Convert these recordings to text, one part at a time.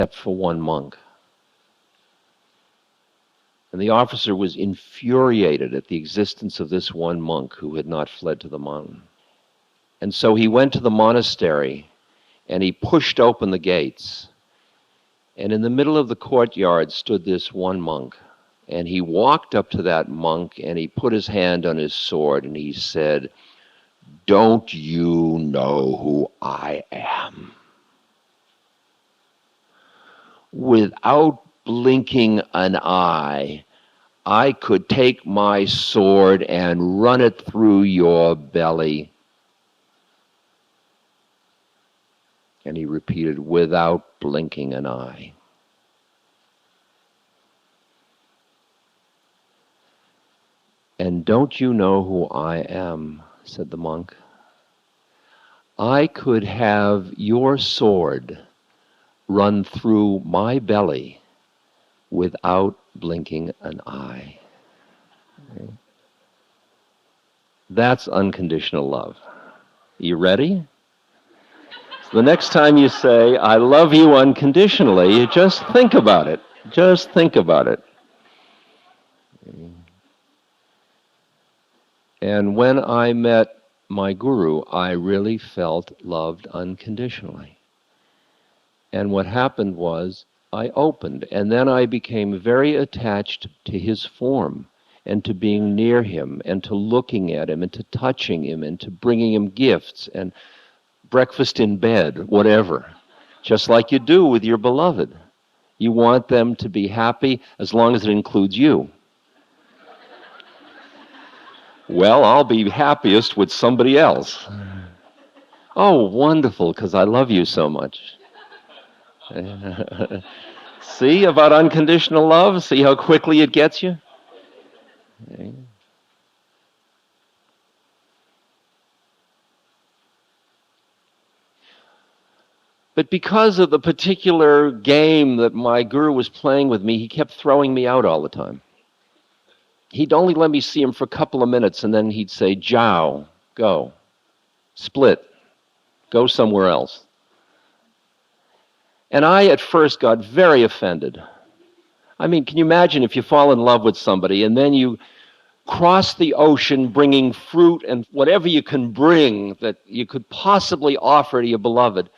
except for one monk. And the officer was infuriated at the existence of this one monk who had not fled to the mountain. And so he went to the monastery and he pushed open the gates. And in the middle of the courtyard stood this one monk. And he walked up to that monk and he put his hand on his sword and he said, "Don't you know who I am?" Without blinking an eye, I could take my sword and run it through your belly. And he repeated, "Without blinking an eye." "And don't you know who I am?" said the monk. "I could have your sword run through my belly without blinking an eye." That's unconditional love. You ready? So the next time you say, "I love you unconditionally," you just think about it. Just think about it. And when I met my guru, I really felt loved unconditionally. And what happened was I opened, and then I became very attached to his form and to being near him and to looking at him and to touching him and to bringing him gifts and breakfast in bed, whatever, just like you do with your beloved. You want them to be happy as long as it includes you. "Well, I'll be happiest with somebody else." "Oh, wonderful, because I love you so much." See about unconditional love? See how quickly it gets you? But because of the particular game that my guru was playing with me, he kept throwing me out all the time. He'd only let me see him for a couple of minutes, and then he'd say, "Jiao, go. Split. Go somewhere else." And I, at first, got very offended. I mean, can you imagine if you fall in love with somebody, and then you cross the ocean bringing fruit and whatever you can bring that you could possibly offer to your beloved,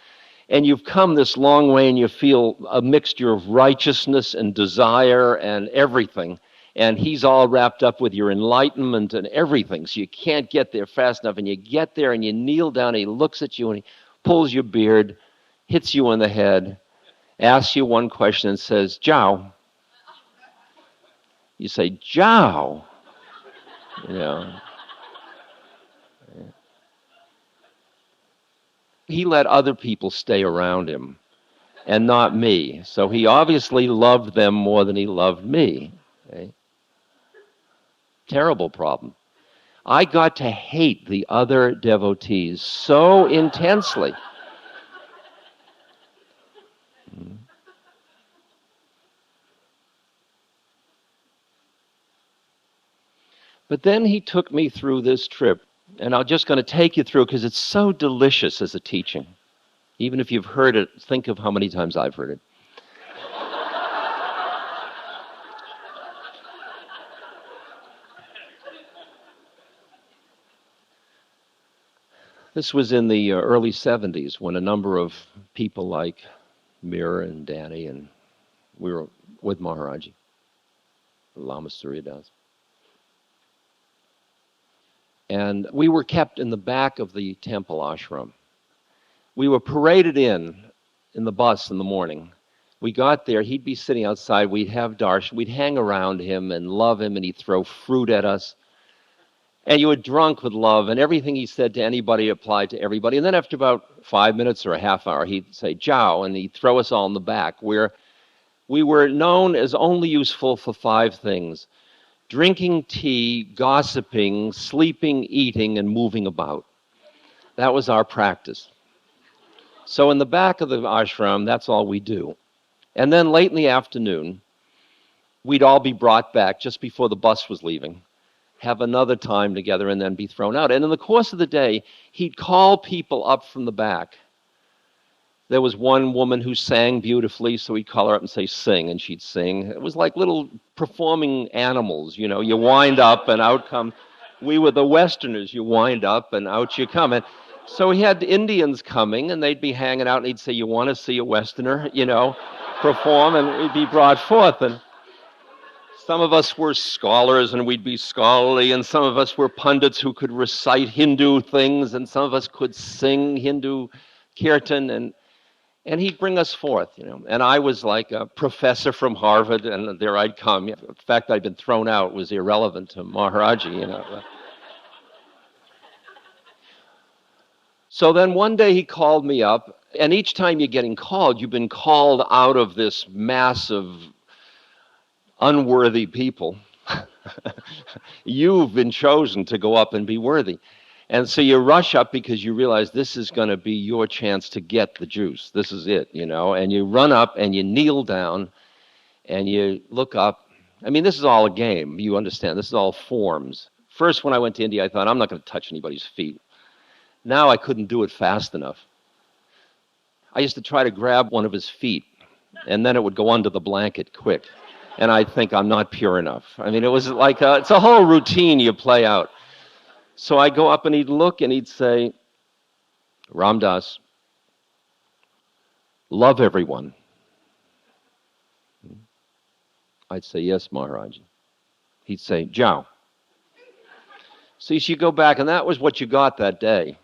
and you've come this long way and you feel a mixture of righteousness and desire and everything, and he's all wrapped up with your enlightenment and everything, so you can't get there fast enough, and you get there and you kneel down and he looks at you and he pulls your beard, hits you on the head, asks you one question and says, "Jiao." You say, "Jiao." You know. He let other people stay around him and not me. So he obviously loved them more than he loved me. Okay? Terrible problem. I got to hate the other devotees so intensely. But then he took me through this trip, and I'm just going to take you through because it's so delicious as a teaching. Even if you've heard it, think of how many times I've heard it. This was in the early 70s when a number of people like Mira and Danny, and we were with Maharaji, Lama Surya Das. And we were kept in the back of the temple ashram. We were paraded in the bus in the morning. We got there, he'd be sitting outside, we'd have darshan, we'd hang around him and love him, and he'd throw fruit at us. And you were drunk with love, and everything he said to anybody applied to everybody. And then after about 5 minutes or a half hour, he'd say, "Jiao," and he'd throw us all in the back, where we were known as only useful for 5 things: drinking tea, gossiping, sleeping, eating, and moving about. That was our practice. So in the back of the ashram, that's all we do. And then late in the afternoon, we'd all be brought back just before the bus was leaving, have another time together, and then be thrown out. And in the course of the day, he'd call people up from the back There was one woman who sang beautifully, so we'd call her up and say, sing, and she'd sing. It was like little performing animals, you know. You wind up and out come. We were the Westerners. You wind up and out you come. And so we had Indians coming, and they'd be hanging out, and he'd say, you want to see a Westerner, you know, perform, and we'd be brought forth. And some of us were scholars, and we'd be scholarly, and some of us were pundits who could recite Hindu things, and some of us could sing Hindu kirtan, and he'd bring us forth, you know. And I was like a professor from Harvard, and there I'd come. The fact I'd been thrown out was irrelevant to Maharaji, you know. So then one day he called me up, and each time you're getting called, you've been called out of this mass of unworthy people. You've been chosen to go up and be worthy. And so you rush up because you realize this is going to be your chance to get the juice. This is it, you know. And you run up and you kneel down and you look up. I mean, this is all a game. You understand. This is all forms. First, when I went to India, I thought, I'm not going to touch anybody's feet. Now I couldn't do it fast enough. I used to try to grab one of his feet, and then it would go under the blanket quick. And I'd think, I'm not pure enough. I mean, it was like it's a whole routine you play out. So I'd go up and he'd look and he'd say, Ram Dass, love everyone. I'd say, yes, Maharaj. He'd say, Jao. So you go back, and that was what you got that day.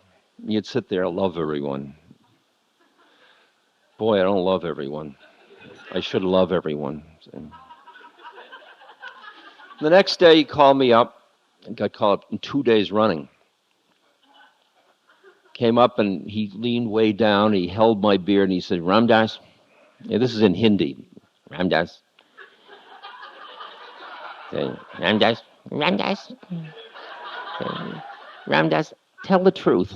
You'd sit there, love everyone. Boy, I don't love everyone. I should love everyone. The next day he called me up. I got called up in 2 days running. Came up and he leaned way down. He held my beard and he said, Ram Dass. Yeah, this is in Hindi. Ram Dass. Ram Dass. Ram Dass. Ram Dass, tell the truth.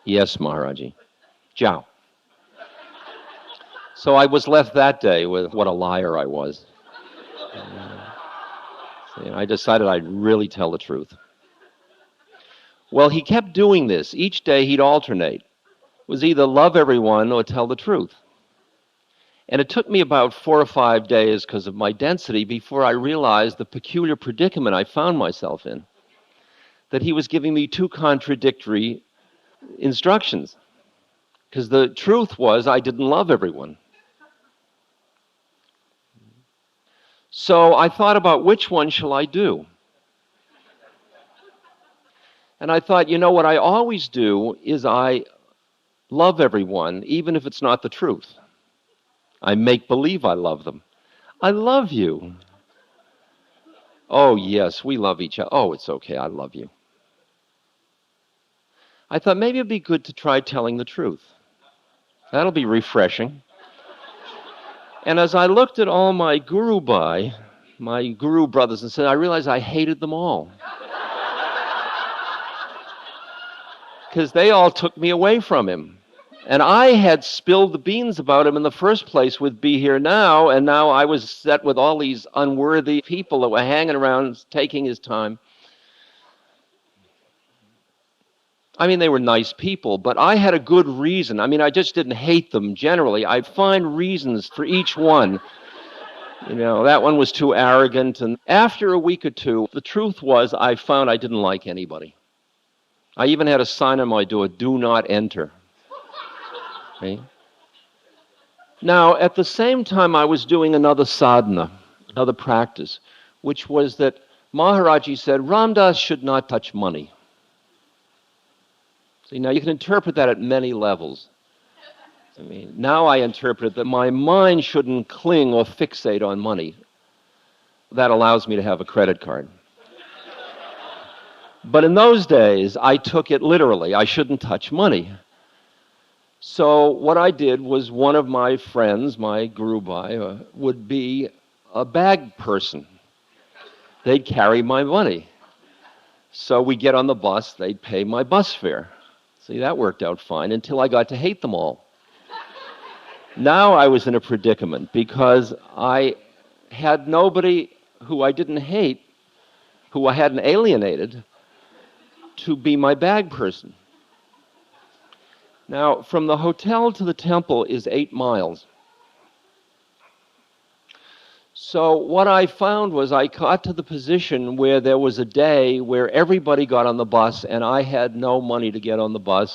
Yes, Maharaji. Jao. So I was left that day with what a liar I was. I decided I'd really tell the truth. Well, he kept doing this. Each day he'd alternate. It was either love everyone or tell the truth. And it took me about 4 or 5 days because of my density before I realized the peculiar predicament I found myself in. That he was giving me 2 contradictory instructions. Because the truth was I didn't love everyone. So I thought about which one shall I do? And I thought, you know, what I always do is I love everyone, even if it's not the truth. I make believe I love them. I love you. Oh, yes, we love each other. Oh, it's okay, I love you. I thought maybe it'd be good to try telling the truth. That'll be refreshing. And as I looked at all my guru brothers, and said, I realized I hated them all. Because they all took me away from him. And I had spilled the beans about him in the first place with Be Here Now, and now I was set with all these unworthy people that were hanging around, taking his time. I mean, they were nice people, but I had a good reason. I mean, I just didn't hate them generally. I'd find reasons for each one. You know, that one was too arrogant. And after a week or two, the truth was I found I didn't like anybody. I even had a sign on my door, do not enter. Okay? Now, at the same time, I was doing another sadhana, another practice, which was that Maharaji said, Ram Dass should not touch money. See, now you can interpret that at many levels. I mean, now I interpret that my mind shouldn't cling or fixate on money. That allows me to have a credit card. But in those days, I took it literally. I shouldn't touch money. So what I did was one of my friends, my Guru Bhai, would be a bag person. They'd carry my money. So we'd get on the bus, they'd pay my bus fare. See, that worked out fine until I got to hate them all. Now I was in a predicament because I had nobody who I didn't hate, who I hadn't alienated, to be my bag person. Now, from the hotel to the temple is 8 miles. So what I found was I got to the position where there was a day where everybody got on the bus and I had no money to get on the bus.